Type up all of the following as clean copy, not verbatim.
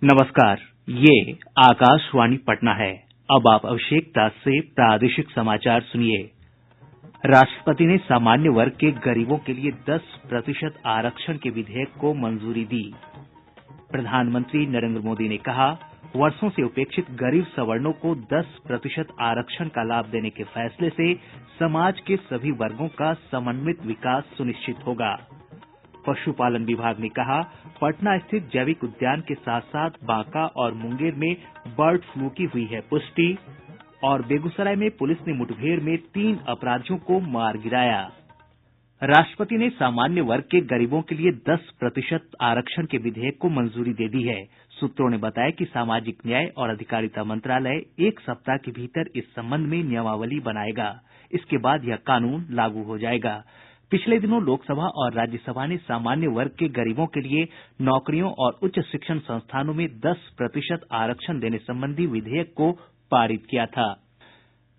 नमस्कार, ये आकाशवाणी पटना है। अब आप अभिषेक दास से प्रादेशिक समाचार सुनिए। राष्ट्रपति ने सामान्य वर्ग के गरीबों के लिए 10% आरक्षण के विधेयक को मंजूरी दी। प्रधानमंत्री नरेंद्र मोदी ने कहा, वर्षों से उपेक्षित गरीब सवर्णों को 10% आरक्षण का लाभ देने के फैसले से समाज के सभी वर्गों का समन्वित विकास सुनिश्चित होगा। पशुपालन विभाग ने कहा, पटना स्थित जैविक उद्यान के साथ साथ बांका और मुंगेर में बर्ड फ्लू की हुई है पुष्टि। और बेगूसराय में पुलिस ने मुठभेड़ में 3 अपराधियों को मार गिराया। राष्ट्रपति ने सामान्य वर्ग के गरीबों के लिए 10% आरक्षण के विधेयक को मंजूरी दे दी है। सूत्रों ने बताया कि सामाजिक न्याय और अधिकारिता मंत्रालय 1 सप्ताह के भीतर इस संबंध में नियमावली बनाएगा। इसके बाद यह कानून लागू हो जाएगा। पिछले दिनों लोकसभा और राज्यसभा ने सामान्य वर्ग के गरीबों के लिए नौकरियों और उच्च शिक्षण संस्थानों में 10% आरक्षण देने संबंधी विधेयक को पारित किया था।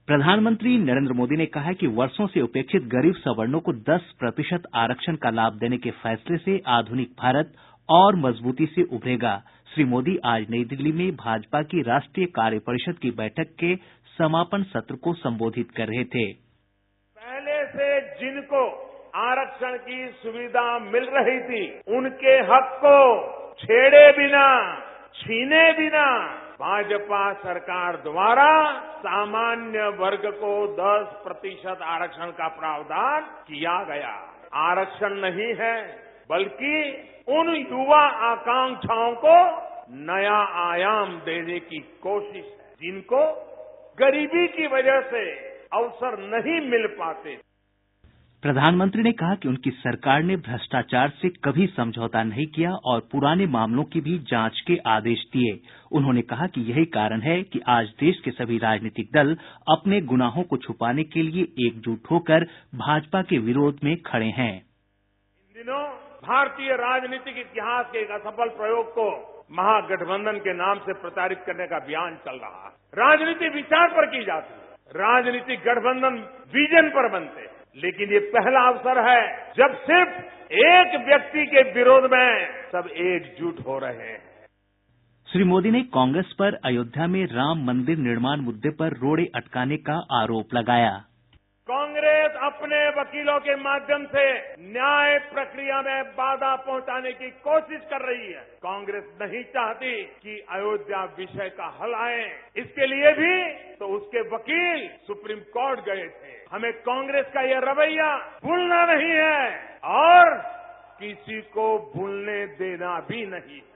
प्रधानमंत्री नरेंद्र मोदी ने कहा है कि वर्षों से उपेक्षित गरीब सवर्णों को 10% आरक्षण का लाभ देने के फैसले से आधुनिक भारत और मजबूती से उभरेगा। श्री मोदी आज नई दिल्ली में भाजपा की राष्ट्रीय कार्य परिषद की बैठक के समापन सत्र को संबोधित कर रहे थे। पहले से जिनको आरक्षण की सुविधा मिल रही थी, उनके हक को छेड़े बिना, छीने बिना भाजपा सरकार द्वारा सामान्य वर्ग को 10% आरक्षण का प्रावधान किया गया। आरक्षण नहीं है, बल्कि उन युवा आकांक्षाओं को नया आयाम देने की कोशिश है, जिनको गरीबी की वजह से अवसर नहीं मिल पाते। प्रधानमंत्री ने कहा कि उनकी सरकार ने भ्रष्टाचार से कभी समझौता नहीं किया और पुराने मामलों की भी जांच के आदेश दिए। उन्होंने कहा कि यही कारण है कि आज देश के सभी राजनीतिक दल अपने गुनाहों को छुपाने के लिए एकजुट होकर भाजपा के विरोध में खड़े हैं। इन दिनों भारतीय राजनीतिक इतिहास के एक असफल प्रयोग को महागठबंधन के नाम से प्रचारित करने का अभियान चल रहा है। राजनीति विचार पर की जाती है, राजनीतिक गठबंधन विजन पर बनते हैं। लेकिन ये पहला अवसर है जब सिर्फ एक व्यक्ति के विरोध में सब एकजुट हो रहे हैं। श्री मोदी ने कांग्रेस पर अयोध्या में राम मंदिर निर्माण मुद्दे पर रोड़े अटकाने का आरोप लगाया। कांग्रेस अपने वकीलों के माध्यम से न्याय प्रक्रिया में बाधा पहुंचाने की कोशिश कर रही है। कांग्रेस नहीं चाहती कि अयोध्या विषय का हल आए। इसके लिए भी तो उसके वकील सुप्रीम कोर्ट गए थे। हमें कांग्रेस का यह रवैया भूलना नहीं है और किसी को भूलने देना भी नहीं है।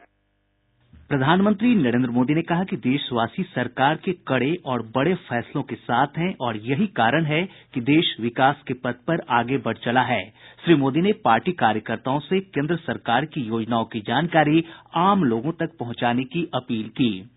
प्रधानमंत्री नरेंद्र मोदी ने कहा कि देशवासी सरकार के कड़े और बड़े फैसलों के साथ हैं और यही कारण है कि देश विकास के पथ पर आगे बढ़ चला है। श्री मोदी ने पार्टी कार्यकर्ताओं से केंद्र सरकार की योजनाओं की जानकारी आम लोगों तक पहुंचाने की अपील की।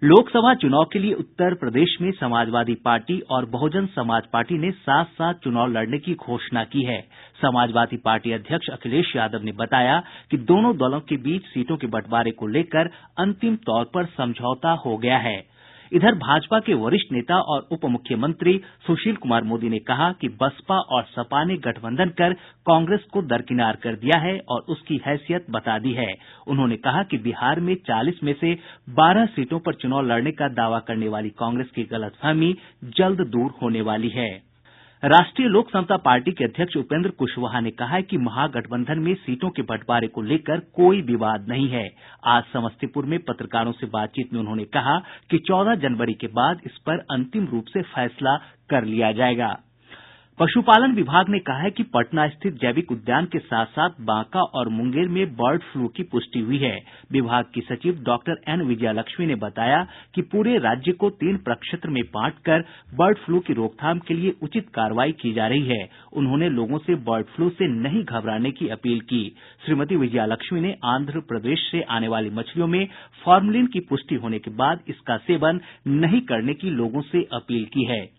लोकसभा चुनाव के लिए उत्तर प्रदेश में समाजवादी पार्टी और बहुजन समाज पार्टी ने साथ-साथ चुनाव लड़ने की घोषणा की है। समाजवादी पार्टी अध्यक्ष अखिलेश यादव ने बताया कि दोनों दलों के बीच सीटों के बंटवारे को लेकर अंतिम तौर पर समझौता हो गया है। इधर भाजपा के वरिष्ठ नेता और उप मुख्यमंत्री सुशील कुमार मोदी ने कहा कि बसपा और सपा ने गठबंधन कर कांग्रेस को दरकिनार कर दिया है और उसकी हैसियत बता दी है। उन्होंने कहा कि बिहार में 40 में से 12 सीटों पर चुनाव लड़ने का दावा करने वाली कांग्रेस की गलतफहमी जल्द दूर होने वाली है। राष्ट्रीय लोक समता पार्टी के अध्यक्ष उपेंद्र कुशवाहा ने कहा है कि महागठबंधन में सीटों के बंटवारे को लेकर कोई विवाद नहीं है। आज समस्तीपुर में पत्रकारों से बातचीत में उन्होंने कहा कि 14 जनवरी के बाद इस पर अंतिम रूप से फैसला कर लिया जाएगा। पशुपालन विभाग ने कहा है कि पटना स्थित जैविक उद्यान के साथ साथ बांका और मुंगेर में बर्ड फ्लू की पुष्टि हुई है। विभाग की सचिव डॉक्टर एन विजयालक्ष्मी ने बताया कि पूरे राज्य को 3 प्रक्षेत्र में बांटकर बर्ड फ्लू की रोकथाम के लिए उचित कार्रवाई की जा रही है। उन्होंने लोगों से बर्ड फ्लू से नहीं घबराने की अपील की। श्रीमती विजयालक्ष्मी ने आंध्र प्रदेश से आने वाली मछलियों में फॉर्मलिन की पुष्टि होने के बाद इसका सेवन नहीं करने की लोगों से अपील की है।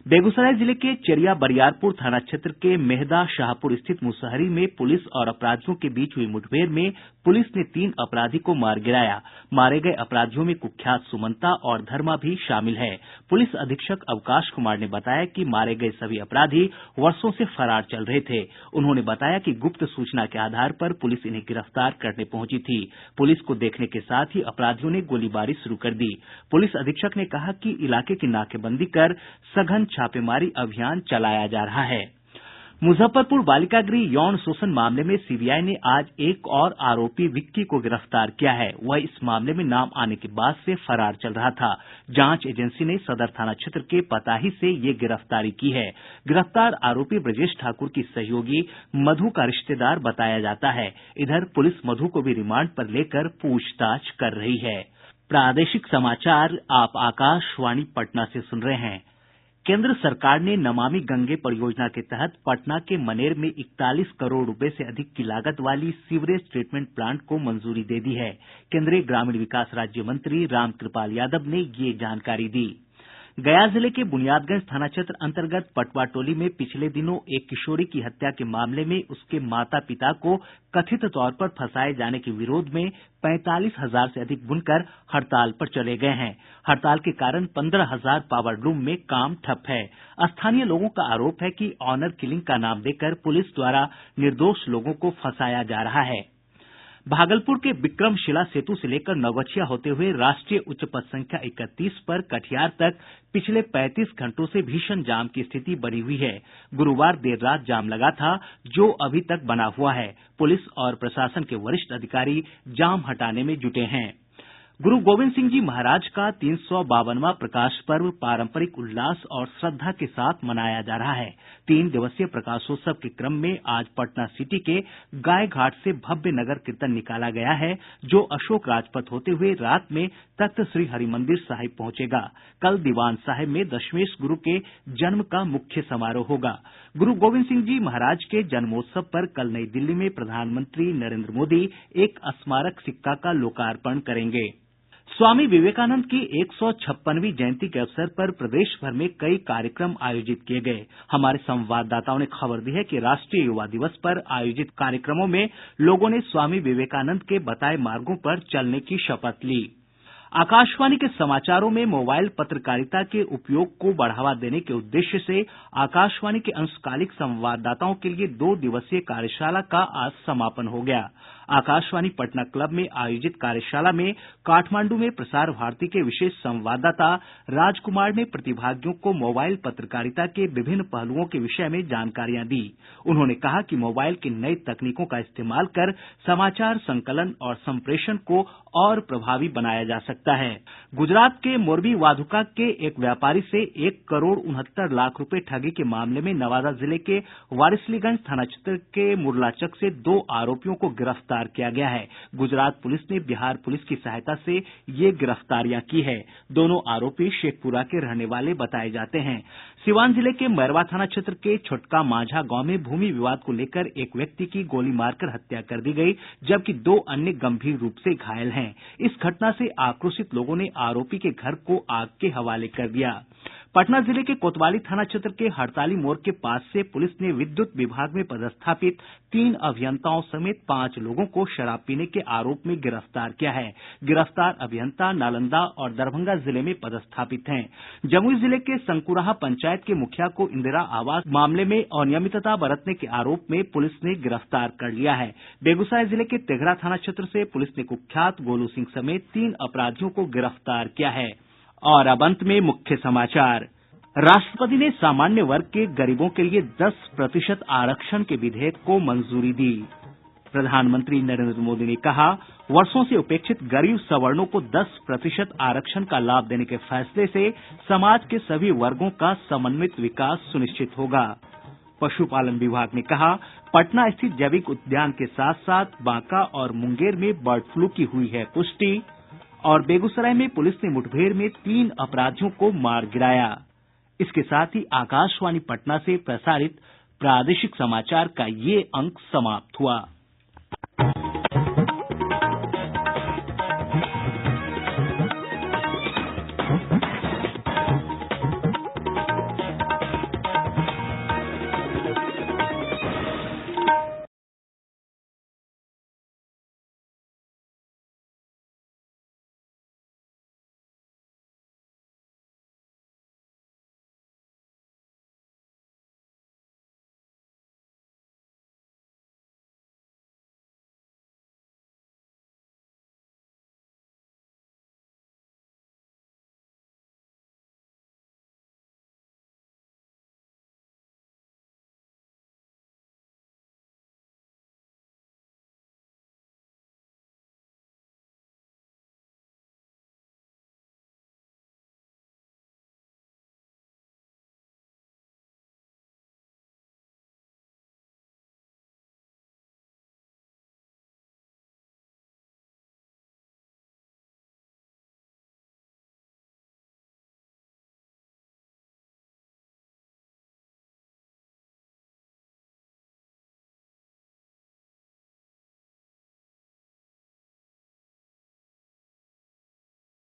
बेगूसराय जिले के चेरिया बरियारपुर थाना क्षेत्र के मेहदा शाहपुर स्थित मुसहरी में पुलिस और अपराधियों के बीच हुई मुठभेड़ में पुलिस ने 3 अपराधी को मार गिराया। मारे गये अपराधियों में कुख्यात सुमंता और धर्मा भी शामिल है। पुलिस अधीक्षक अवकाश कुमार ने बताया कि मारे गये सभी अपराधी वर्षों से फरार चल रहे थे। उन्होंने बताया कि गुप्त सूचना के आधार पर पुलिस इन्हें गिरफ्तार करने पहुंची थी। पुलिस को देखने के साथ ही अपराधियों ने गोलीबारी शुरू कर दी। पुलिस अधीक्षक ने कहा कि इलाके की नाकेबंदी कर सघन छापेमारी अभियान चलाया जा रहा है। मुजफ्फरपुर बालिका गृह यौन शोषण मामले में सीबीआई ने आज एक और आरोपी विक्की को गिरफ्तार किया है। वह इस मामले में नाम आने के बाद से फरार चल रहा था। जांच एजेंसी ने सदर थाना क्षेत्र के पताही से ये गिरफ्तारी की है। गिरफ्तार आरोपी ब्रजेश ठाकुर की सहयोगी मधु का रिश्तेदार बताया जाता है। इधर पुलिस मधु को भी रिमांड पर लेकर पूछताछ कर रही है। प्रादेशिक समाचार आप आकाशवाणी पटना से सुन रहे हैं। केंद्र सरकार ने नमामि गंगे परियोजना के तहत पटना के मनेर में 41 करोड़ रुपए से अधिक की लागत वाली सीवरेज ट्रीटमेंट प्लांट को मंजूरी दे दी है। केंद्रीय ग्रामीण विकास राज्य मंत्री रामकृपाल यादव ने ये जानकारी दी। गया जिले के बुनियादगंज थाना क्षेत्र अंतर्गत पटवा टोली में पिछले दिनों एक किशोरी की हत्या के मामले में उसके माता पिता को कथित तौर पर फंसाए जाने के विरोध में 45,000 से अधिक बुनकर हड़ताल पर चले गए हैं। हड़ताल के कारण 15,000 पावर लूम में काम ठप है। स्थानीय लोगों का आरोप है कि ऑनर किलिंग का नाम देकर पुलिस द्वारा निर्दोष लोगों को फंसाया जा रहा है। भागलपुर के विक्रमशिला सेतु से लेकर नवगछिया होते हुए राष्ट्रीय उच्च पथ संख्या 31 पर कटिहार तक पिछले 35 घंटों से भीषण जाम की स्थिति बनी हुई है। गुरुवार देर रात जाम लगा था, जो अभी तक बना हुआ है। पुलिस और प्रशासन के वरिष्ठ अधिकारी जाम हटाने में जुटे हैं। गुरु गोविंद सिंह जी महाराज का 352वां प्रकाश पर्व पारंपरिक उल्लास और श्रद्धा के साथ मनाया जा रहा है। 3 दिवसीय प्रकाशोत्सव के क्रम में आज पटना सिटी के गाय घाट से भव्य नगर कीर्तन निकाला गया है, जो अशोक राजपथ होते हुए रात में तख्त श्री हरिमंदिर साहिब पहुंचेगा। कल दीवान साहिब में दशमेश गुरु के जन्म का मुख्य समारोह होगा। गुरु गोविंद सिंह जी महाराज के जन्मोत्सव पर कल नई दिल्ली में प्रधानमंत्री नरेंद्र मोदी एक स्मारक सिक्का का लोकार्पण करेंगे। स्वामी विवेकानंद की 156वीं जयंती के अवसर पर प्रदेश भर में कई कार्यक्रम आयोजित किए गए। हमारे संवाददाताओं ने खबर दी है कि राष्ट्रीय युवा दिवस पर आयोजित कार्यक्रमों में लोगों ने स्वामी विवेकानंद के बताए मार्गों पर चलने की शपथ ली। आकाशवाणी के समाचारों में मोबाइल पत्रकारिता के उपयोग को बढ़ावा देने के उद्देश्य से आकाशवाणी के अंशकालिक संवाददाताओं के लिए 2 दिवसीय कार्यशाला का आज समापन हो गया। आकाशवाणी पटना क्लब में आयोजित कार्यशाला में काठमांडू में प्रसार भारती के विशेष संवाददाता राजकुमार ने प्रतिभागियों को मोबाइल पत्रकारिता के विभिन्न पहलुओं के विषय में जानकारियां दी। उन्होंने कहा कि मोबाइल की नई तकनीकों का इस्तेमाल कर समाचार संकलन और संप्रेषण को और प्रभावी बनाया जा सकता है। गुजरात के मोरबी वाधुका के एक व्यापारी से 1,69,00,000 रुपए ठगी के मामले में नवादा जिले के वारिसलीगंज थाना क्षेत्र के मुरलाचक से 2 आरोपियों को गिरफ्तार किया गया है। गुजरात पुलिस ने बिहार पुलिस की सहायता से ये गिरफ्तारियां की है। दोनों आरोपी शेखपुरा के रहने वाले बताए जाते हैं। सीवान जिले के मैरवा थाना क्षेत्र के छोटका मांझा गांव में भूमि विवाद को लेकर एक व्यक्ति की गोली मारकर हत्या कर दी गई, जबकि 2 अन्य गंभीर रूप से घायल हैं। इस घटना से आक्रोशित लोगों ने आरोपी के घर को आग के हवाले कर दिया। पटना जिले के कोतवाली थाना क्षेत्र के हड़ताली मोड़ के पास से पुलिस ने विद्युत विभाग में पदस्थापित 3 अभियंताओं समेत 5 लोगों को शराब पीने के आरोप में गिरफ्तार किया है। गिरफ्तार अभियंता नालंदा और दरभंगा जिले में पदस्थापित हैं। जमुई जिले के संकुराहा पंचायत के मुखिया को इंदिरा आवास मामले में अनियमितता बरतने के आरोप में पुलिस ने गिरफ्तार कर लिया है। बेगूसराय जिले के तेघड़ा थाना क्षेत्र से पुलिस ने कुख्यात गोलू सिंह समेत 3 अपराधियों को गिरफ्तार किया है। और अब अंत में मुख्य समाचार। राष्ट्रपति ने सामान्य वर्ग के गरीबों के लिए 10% आरक्षण के विधेयक को मंजूरी दी। प्रधानमंत्री नरेंद्र मोदी ने कहा, वर्षों से उपेक्षित गरीब सवर्णों को 10% आरक्षण का लाभ देने के फैसले से समाज के सभी वर्गों का समन्वित विकास सुनिश्चित होगा। पशुपालन विभाग ने कहा, पटना स्थित जैविक उद्यान के साथ साथ बांका और मुंगेर में बर्ड फ्लू की हुई है पुष्टि। और बेगूसराय में पुलिस ने मुठभेड़ में 3 अपराधियों को मार गिराया। इसके साथ ही आकाशवाणी पटना से प्रसारित प्रादेशिक समाचार का ये अंक समाप्त हुआ।